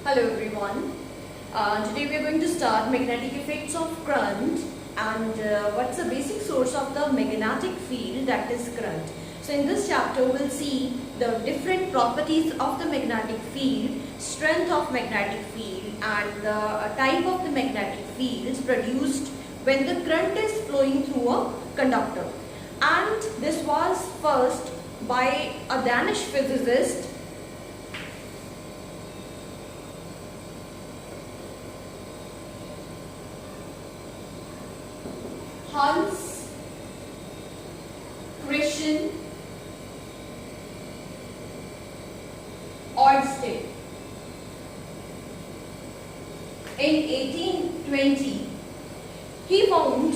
Hello everyone. Today we are going to start magnetic effects of current and what's the basic source of the magnetic field, that is current. So in this chapter we'll see the different properties of the magnetic field, strength of magnetic field and the type of the magnetic fields produced when the current is flowing through a conductor. And this was first by a Danish physicist Hans Christian Ørsted. In 1820, he found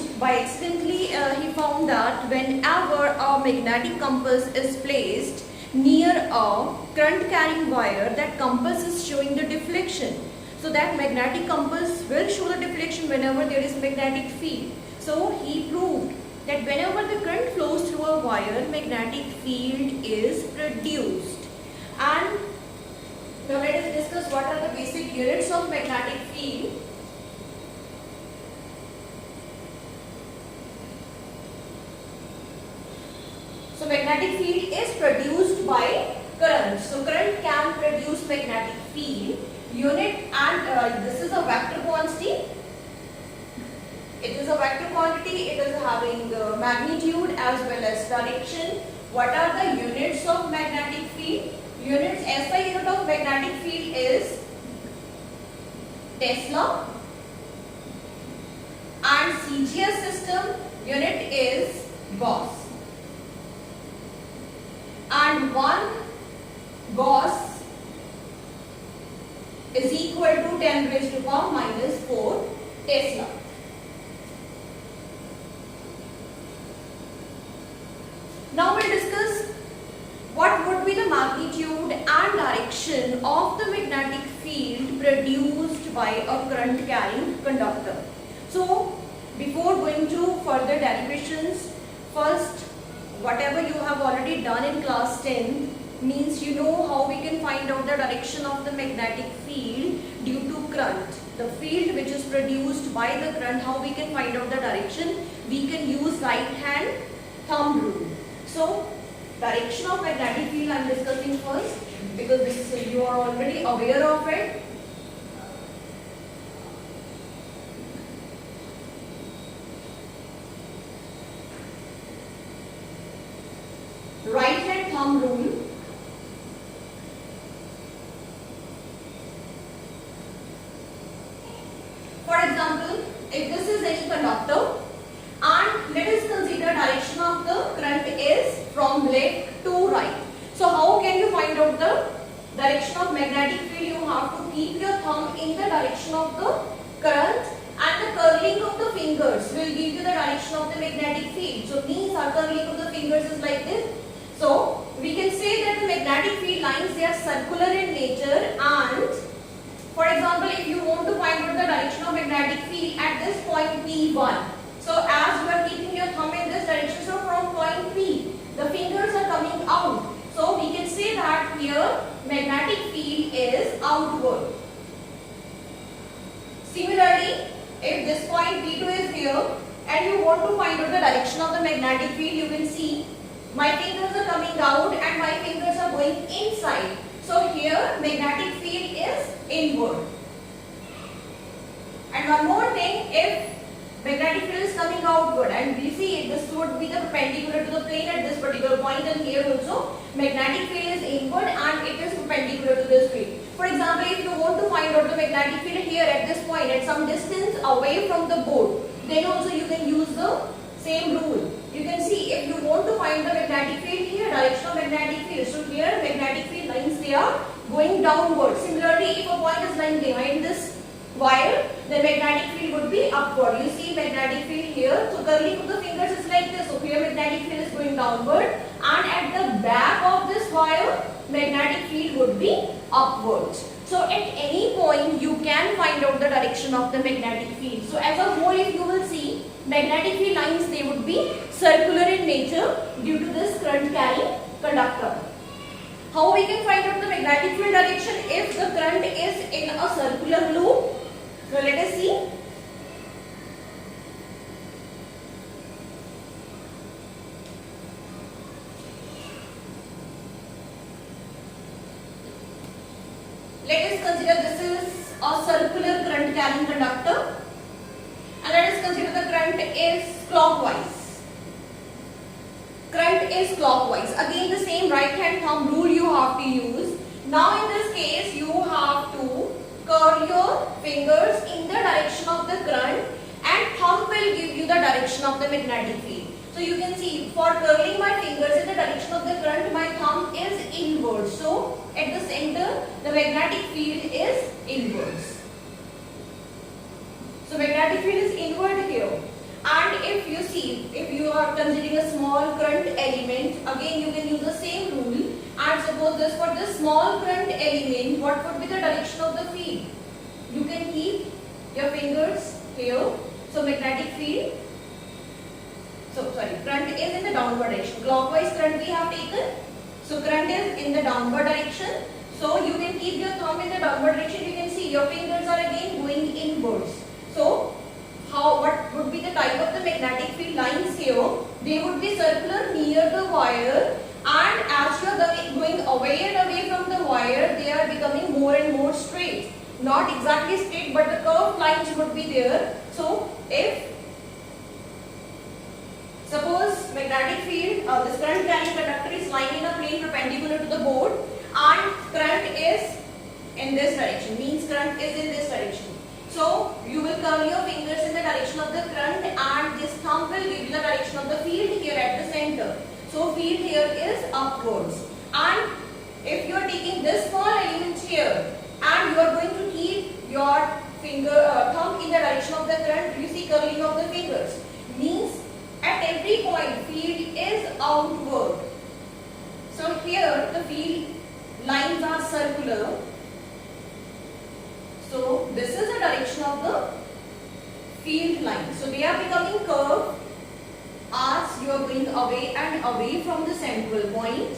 that whenever a magnetic compass is placed near a current carrying wire, that compass is showing the deflection. So that magnetic compass will show the deflection whenever there is magnetic field. So he proved that whenever the current flows through a wire, magnetic field is produced. And now let us discuss what are the basic units of magnetic field. So magnetic field is produced by current. So current can produce magnetic field. Unit, and this is a vector quantity. It is a vector quantity. It is having magnitude as well as direction. What are the units of magnetic field? Units, SI unit of magnetic field is Tesla, and CGS system unit is Gauss. And 1 Gauss is equal to 10 raised to power minus 4 Tesla. Now we'll discuss what would be the magnitude and direction of the magnetic field produced by a current carrying conductor. So before going to further derivations, first whatever you have already done in class 10 means you know how we can find out the direction of the magnetic field due to current. The field which is produced by the current, how we can find out the direction? We can use right hand thumb rule. So direction of magnetic field I am discussing first because this you are already aware of it. Right hand thumb rule. For example, if this is any conductor and let us consider direction of the current is from left to right. So how can you find out the direction of magnetic field? You have to keep your thumb in the direction of the current and the curling of the fingers will give you the direction of the magnetic field. So means our curling of the fingers is like this. So we can say that the magnetic field lines, they are circular in nature, and for example if you want to find out the direction of magnetic field at this point P1. So as you are keeping your thumb in this direction, so from point P, the fingers are coming out. So we can say that here magnetic field is outward. Similarly, if this point P2 is here and you want to find out the direction of the magnetic field, you can see my fingers are coming out and my fingers are going inside. So here magnetic field is inward. And one more thing, if magnetic field is coming outward and we see this would be the perpendicular to the plane at this particular point, and here also magnetic field is inward and it is perpendicular to this plane. For example, if you want to find out the magnetic field here at this point at some distance away from the board, then also you can use the same rule. You can see if you want to find the magnetic field here, direction of magnetic field. So here magnetic field lines, they are going downward. Similarly, if a point is lying behind this wire, the magnetic field would be upward. You see magnetic field here. So curling of the fingers is like this. So here magnetic field is going downward, and at the back of this wire, magnetic field would be upwards. So at any point you can find out the direction of the magnetic field. So as a whole, if you will see, magnetic field lines, they would be circular in nature due to this current carrying conductor. How we can find out the magnetic field direction? If the current is in a circular loop. So let us see. Let us consider this is a circular current carrying conductor, and let us consider the current is clockwise. Current is clockwise. Again the same right hand thumb rule you have to use. Now in this case you have to curl your fingers in the direction of the current, and thumb will give you the direction of the magnetic field. So you can see, for curling my fingers in the direction of the current, my thumb is inwards. So at the center the magnetic field is inwards. So magnetic field is inward here. And if you see, if you are considering a small current element, again you can use the same rule. And suppose this, for this small current element, what would be the direction of the field? You can keep your fingers here. So magnetic field, current is in the downward direction. Clockwise current we have taken. So current is in the downward direction. So you can keep your thumb in the downward direction. You can see your fingers are again going inwards. So what would be the type of the magnetic field lines here? They would be circular near the wire, and as you are going away and away from the wire, they are becoming more and more straight. Not exactly straight, but the curved lines would be there. So if suppose magnetic field, this current carrying conductor is lying in a plane perpendicular to the board, and current is in this direction, means current is in this direction. So you will curl your fingers in the direction of the current, and this thumb will give you the direction of the field here at the center. So field here is upwards. And if you are taking this small element here and you are going to keep your thumb in the direction of the current, you see curling of the fingers, means at every point field is outward. So here the field lines are circular. So this is the direction of the field line. So they are becoming curved as you are going away and away from the central point.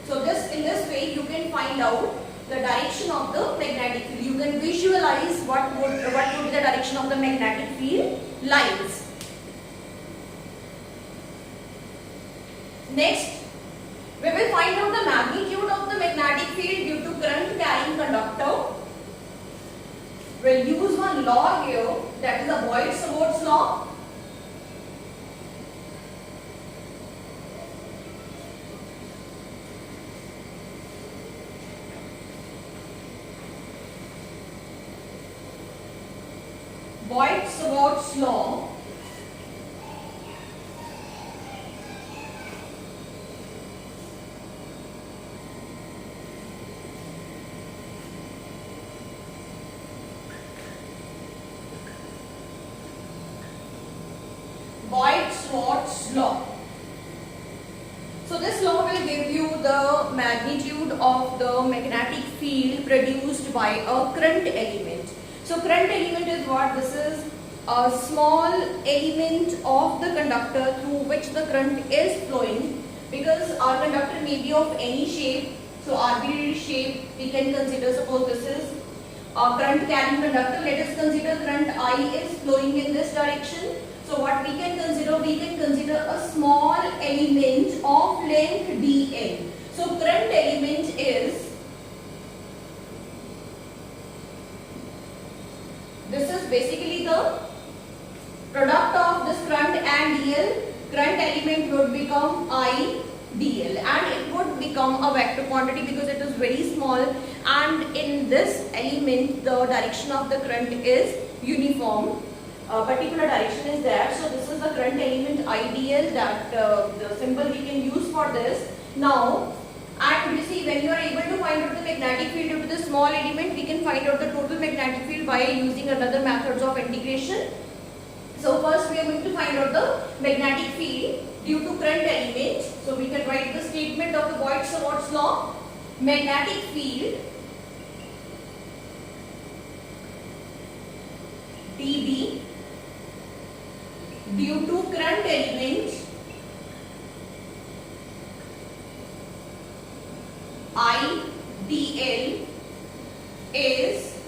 So in this way you can find out the direction of the magnetic field. You can visualize what would be the direction of the magnetic field lines. Next, we will find out the magnitude of the magnetic field due to current carrying conductor. We'll use one law here, that is the Boyd-Swartz law. Boyd-Swartz law. Boyd-Swartz law. So this law will give you the magnitude of the magnetic field produced by a current element. So current element is what? This is a small element of the conductor through which the current is flowing, because our conductor may be of any shape. So arbitrary shape we can consider. Suppose this is a current carrying conductor. Let us consider current I is flowing in this direction. So what we can consider? We can consider a small element of length dl. So current element is, this is basically the product of this current and dl. Current element would become I dl, and it would become a vector quantity because it is very small, and in this element the direction of the current is uniform. A particular direction is there. So this is the current element IDL, that the symbol we can use for this. Now, and you see, when you are able to find out the magnetic field due to the small element, we can find out the total magnetic field by using another methods of integration. So first we are going to find out the magnetic field due to current element. So we can write the statement of the Boyd-Swartz law. Magnetic field dB due to current element I dl is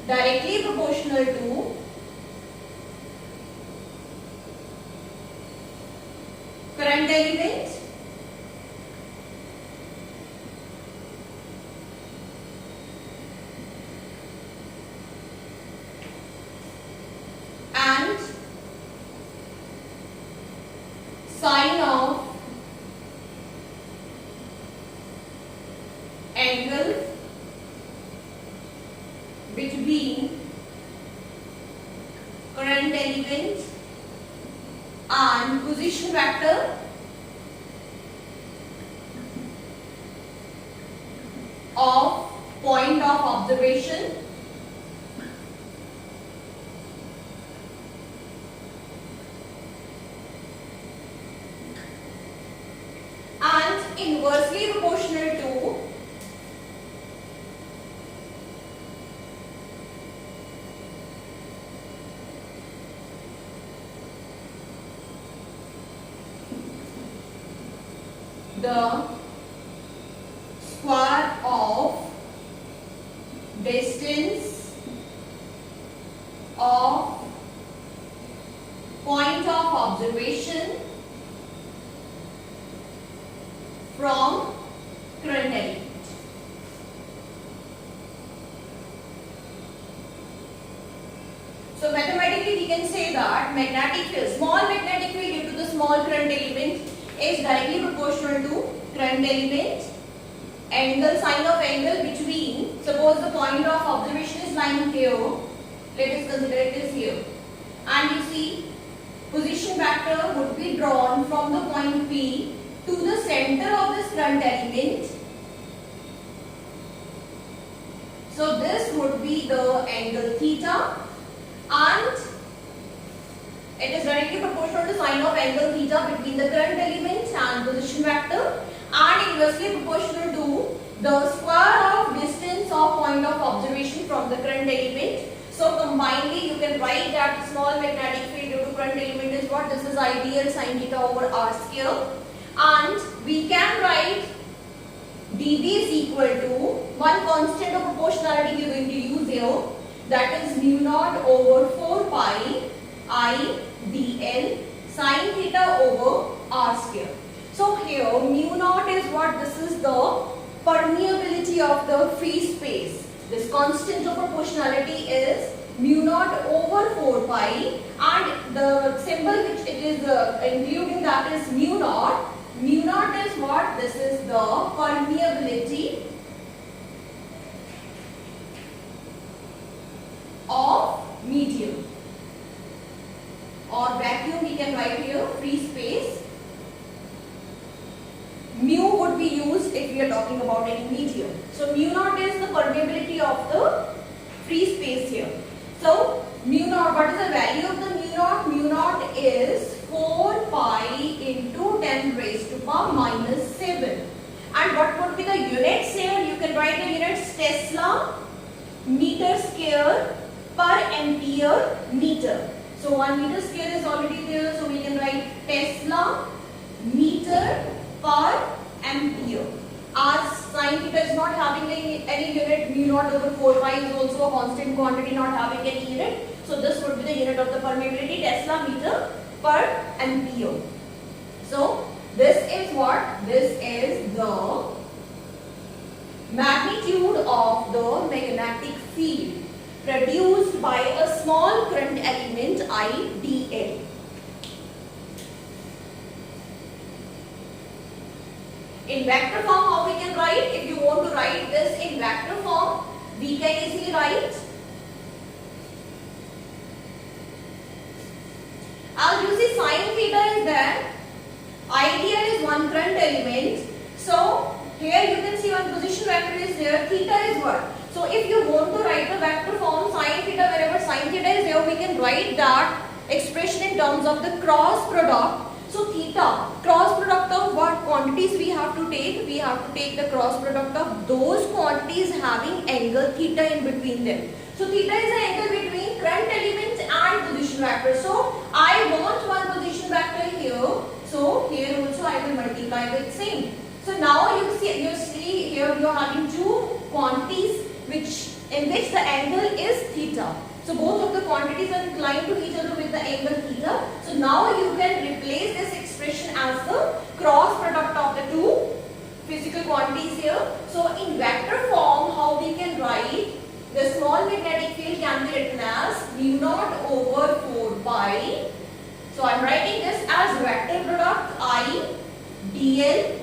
directly proportional to current element and sine of angle between current element and position vector of point of observation and inversely proportional to the square of distance of point of observation from current element. So mathematically we can say that magnetic field, small magnetic field due to the small current element is directly proportional to current element. Angle, sine of angle between, suppose the point of observation is lying here, let us consider it is here, and you see position vector would be drawn from the point P to the center of this current element. So this would be the angle theta, and it is directly proportional to sine of angle theta between the current element and position vector, and inversely proportional to the square of distance of point of observation from the current element. So combinedly you can write that small magnetic field due to current element is what? This is ideal sine theta over r square, and we can write dB is equal to one constant of proportionality we are going to use here, that is mu naught over 4 pi I dl sine theta over r square. So here mu naught is what? This is the permeability of the free space. This constant of proportionality is mu naught over 4 pi, and the symbol which it is including that is mu naught. Mu naught is what? This is the permeability of medium or vacuum, we can write here free space. Mu would be used if we are talking about any medium. So mu naught is the permeability of the free space here. So mu naught, what is the value of the mu naught? Mu naught is 4 pi into 10 raised to power minus 7. And what would be the units here? You can write the units Tesla meter square per ampere meter. So 1 meter square is already there, so we can write Tesla meter per ampere. As sine theta is not having any unit, mu naught over 4 pi is also a constant quantity not having any unit. So this would be the unit of the permeability, Tesla meter per ampere. So this is what? This is the magnitude of the magnetic field produced by a small current element IDL. In vector form, how we can write? If you want to write this in vector form, we can easily write as you see sine theta is there, IDL is one current element. So here you can see one position vector is there, theta is what? So if you want to write the vector form sine theta, wherever sine theta is there, we can write that expression in terms of the cross product. So theta, cross product of what quantities we have to take? We have to take the cross product of those quantities having angle theta in between them. So theta is the angle between current element and position vector. So I want one position vector here. So here also I will multiply with same. So now you see here you are having two quantities in which the angle is theta. So both of the quantities are inclined to each other with the angle theta. So now you can replace this expression as the cross product of the two physical quantities here. So in vector form, how we can write the small magnetic field can be written as mu naught over 4 pi. So I am writing this as vector product I dl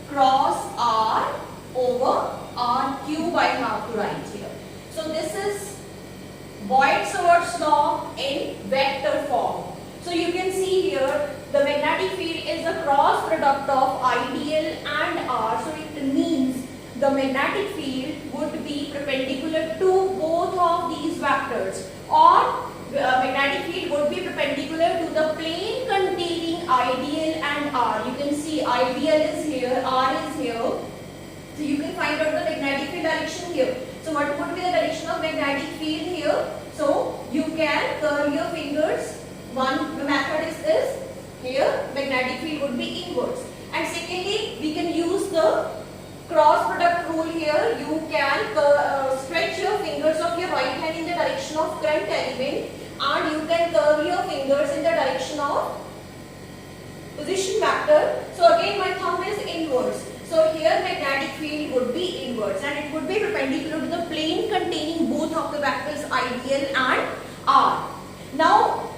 cross r over r cube I have to write here. So this is Boyd-Swartz law in vector form. So you can see here the magnetic field is a cross product of IDL and R. So it means the magnetic field would be perpendicular to both of these vectors, or magnetic field would be perpendicular to the plane containing IDL and R. You can see IDL is here, R is here. So you can find out the magnetic field direction here. So what would be the direction of magnetic field here? So you can curl your fingers. One method is this. Here magnetic field would be inwards. And secondly, we can use the cross product rule here. You can stretch your fingers of your right hand in the direction of current element, and you can curve your fingers in the direction of position vector. So again my thumb is inwards. So here magnetic field would be inwards, and it would be perpendicular to the plane containing both of the vectors IDL and R. Now,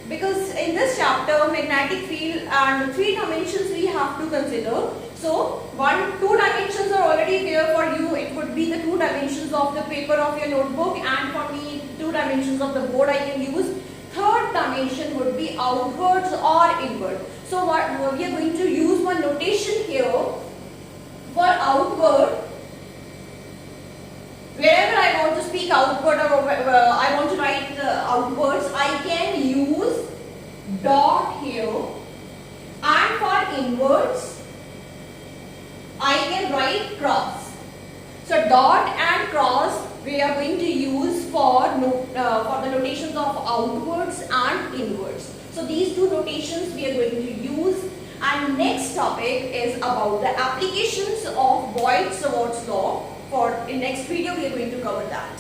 because in this chapter magnetic field and 3 dimensions we have to consider. So 2 dimensions are already there for you. It could be the 2 dimensions of the paper of your notebook, and for me 2 dimensions of the board I can use. Third dimension would be outwards or inward. So what we are going to use one notation here for outward. Wherever I want to speak outward, or I want to write outwards, I can use dot here, and for inwards I can write cross. So dot and cross we are going to use for the notations of outwards and inwards. So these 2 notations we are going to use. And next topic is about the applications of Boyd-Swartz law. In next video we are going to cover that.